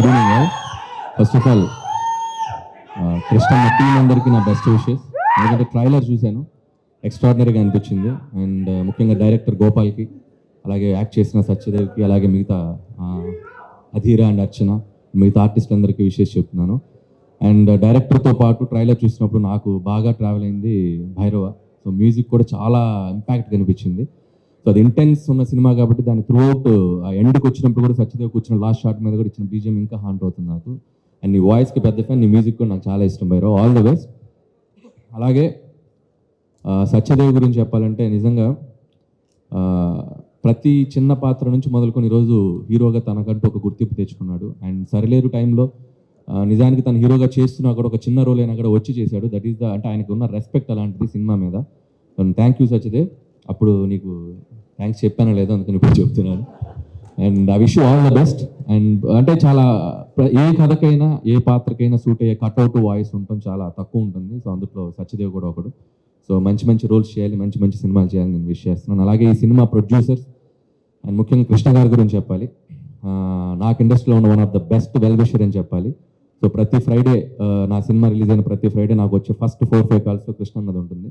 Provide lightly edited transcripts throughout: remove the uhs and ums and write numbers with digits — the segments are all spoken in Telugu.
Good evening all. First of all కృష్ణన్న టీం అందరికీ నా బెస్ట్ విషెస్. ఎందుకంటే ట్రైలర్ చూశాను, ఎక్స్ట్రాడినరీగా అనిపించింది. అండ్ ముఖ్యంగా డైరెక్టర్ గోపాల్కి, అలాగే యాక్ట్ చేసిన సత్యదేవ్కి, అలాగే మిగతా అధీర అండ్ అర్చన, మిగతా ఆర్టిస్టులందరికీ విషెస్ చెప్తున్నాను. అండ్ డైరెక్టర్తో పాటు ట్రైలర్ చూసినప్పుడు నాకు బాగా ట్రావెల్ అయింది భైరవ. సో మ్యూజిక్ కూడా చాలా ఇంపాక్ట్ కనిపించింది. సో అది ఇంటెన్స్ ఉన్న సినిమా కాబట్టి దాని త్రూఅవుట్ ఆ ఎండ్కి వచ్చినప్పుడు కూడా సత్యదేవ్ కూర్చున్న లాస్ట్ షాట్ మీద కూడా ఇచ్చిన బీజిఎం ఇంకా హాంట్ అవుతుంది నాకు. అండ్ నీ వాయిస్కి పెద్ద ఫ్యాన్, నీ మ్యూజిక్ కూడా నాకు చాలా ఇష్టం భైరవ. All the best. అలాగే సత్యదేవ్ గురించి చెప్పాలంటే నిజంగా ప్రతి చిన్న పాత్ర నుంచి మొదలుకొని ఈరోజు హీరోగా తనకంటూ ఒక గుర్తింపు తెచ్చుకున్నాడు. అండ్ సరిలేరు టైంలో నిజానికి తను హీరోగా చేస్తున్నా కూడా ఒక చిన్న రోల్ అయినా కూడా వచ్చి చేశాడు. దట్ ఈస్ ద అంటే ఆయనకు ఉన్న రెస్పెక్ట్ అలాంటిది సినిమా మీద. Thank you Satyadev. అప్పుడు నీకు థ్యాంక్స్ చెప్పానో లేదో అందుకని ఇప్పుడు చెప్తున్నాను. And I wish you all the best. And అంటే చాలా ఏ కథకైనా ఏ పాత్రకైనా సూట్ అయ్యే కట్అవుట్ వాయిస్ ఉండటం చాలా తక్కువ ఉంటుంది. సో అందులో సత్యదేవ్ కూడా ఒకడు. సో మంచి మంచి రోల్స్ చేయాలి, మంచి మంచి సినిమాలు చేయాలని నేను విష్ చేస్తున్నాను. అలాగే ఈ సినిమా ప్రొడ్యూసర్స్ అండ్ ముఖ్యంగా కృష్ణ గారి గురించి చెప్పాలి. నాకు ఇండస్ట్రీలో ఉన్న one of the best well wisher అని చెప్పాలి. సో ప్రతి ఫ్రైడే నా సినిమా రిలీజ్ అయిన ప్రతి ఫ్రైడే నాకు వచ్చే ఫస్ట్ 4-5 కాల్స్లో కృష్ణ అన్నది ఉంటుంది.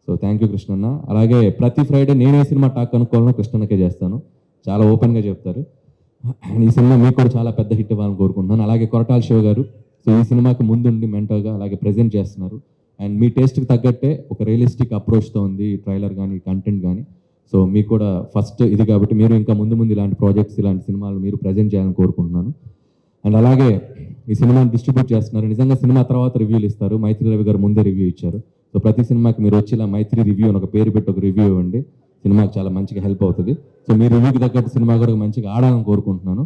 సో థ్యాంక్ యూ కృష్ణన్న. అలాగే ప్రతి ఫ్రైడే నేనే సినిమా టాక్ అనుకోవాలన్నా కృష్ణన్నకే చేస్తాను, చాలా ఓపెన్గా చెప్తారు. అండ్ ఈ సినిమా మీకు కూడా చాలా పెద్ద హిట్ ఇవ్వాలని కోరుకుంటున్నాను. అలాగే కొరటాల శివ గారు, సో ఈ సినిమాకి ముందుండి మెంటర్గా అలాగే ప్రజెంట్ చేస్తున్నారు. అండ్ మీ టేస్ట్కి తగ్గట్టే ఒక రియలిస్టిక్ అప్రోచ్తో ఉంది ట్రైలర్ కానీ కంటెంట్ కానీ. సో మీకు కూడా ఫస్ట్ ఇది కాబట్టి మీరు ఇంకా ముందు ముందు ఇలాంటి ప్రాజెక్ట్స్, ఇలాంటి సినిమాలు మీరు ప్రజెంట్ చేయాలని కోరుకుంటున్నాను. అండ్ అలాగే ఈ సినిమాని డిస్ట్రిబ్యూట్ చేస్తున్నారు. నిజంగా సినిమా తర్వాత రివ్యూలు ఇస్తారు. మైత్రి రవి గారు ముందే రివ్యూ ఇచ్చారు. సో ప్రతి సినిమాకి మీరు వచ్చి ఇలా మైత్రి రివ్యూ అని ఒక పేరు పెట్టి ఒక రివ్యూ ఇవ్వండి, సినిమాకి చాలా మంచిగా హెల్ప్ అవుతుంది. సో మీ రివ్యూకి తగ్గట్టు సినిమా కూడా మంచిగా ఆడాలని కోరుకుంటున్నాను.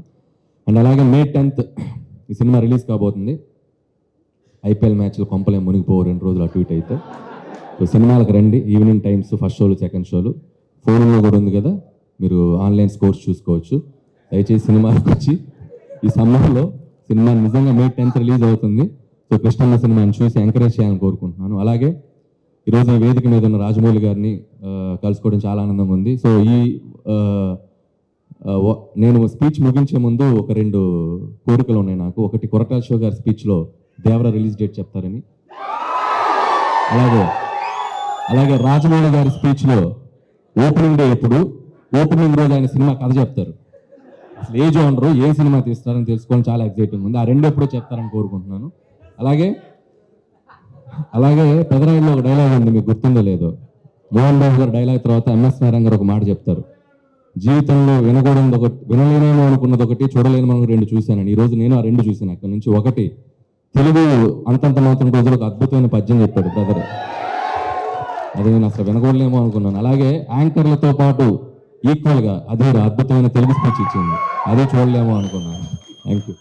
అండ్ అలాగే May 10th ఈ సినిమా రిలీజ్ కాబోతుంది. IPL మ్యాచ్లు కొంపలే మునిగిపోవు 2 రోజులు అటు ఇటు అయితే. సో సినిమాలకు రండి, ఈవినింగ్ టైమ్స్, ఫస్ట్ షోలు, సెకండ్ షోలు, ఫోన్లో కూడా ఉంది కదా, మీరు ఆన్లైన్ స్కోర్స్ చూసుకోవచ్చు. దయచేసి సినిమాలకు వచ్చి ఈ సమ్మర్లో సినిమా నిజంగా May 10th రిలీజ్ అవుతుంది. సో కృష్ణన్న సినిమాని చూసి ఎంకరేజ్ చేయాలని కోరుకుంటున్నాను. అలాగే ఈరోజు ఈ వేదిక మీద ఉన్న రాజమౌళి గారిని కలుసుకోవడం చాలా ఆనందంగా ఉంది. సో నేను స్పీచ్ ముగించే ముందు ఒక 2 కోరికలు ఉన్నాయి నాకు. ఒకటి, కొరటాల శివ గారి స్పీచ్లో దేవర రిలీజ్ డేట్ చెప్తారని. అలాగే రాజమౌళి గారి స్పీచ్లో ఓపెనింగ్ డే ఎప్పుడు, ఓపెనింగ్ రోజు ఆయన సినిమా కథ చెప్తారు. అసలు ఏ జోనరు, ఏ సినిమా తీస్తారని తెలుసుకోవడం చాలా ఎక్సైటింగ్ ఉంది. ఆ 2 ఎప్పుడో చెప్తారని కోరుకుంటున్నాను. అలాగే పెదరాయిలో ఒక డైలాగ్ ఉంది, మీకు గుర్తుందో లేదో. మోహన్ బాబు గారు డైలాగ్ తర్వాత MS నారాయణ గారు ఒక మాట చెప్తారు, జీవితంలో వినకూడదు ఒకటి, వినలేనేమో అనుకున్నది ఒకటి, చూడలేమో 2 చూశానని. ఈరోజు నేను ఆ 2 చూశాను. అక్కడ నుంచి ఒకటి, తెలుగు అంతంత మాత్రం రోజులు ఒక అద్భుతమైన పద్యం చెప్పాడు బ్రదర్. అది నేను అసలు వినకూడలేమో అనుకున్నాను. అలాగే యాంకర్లతో పాటు ఈక్వల్గా అదే అద్భుతమైన తెలుగు స్పీచ్ ఇచ్చింది, అదే చూడలేమో అనుకున్నాను. Thank you.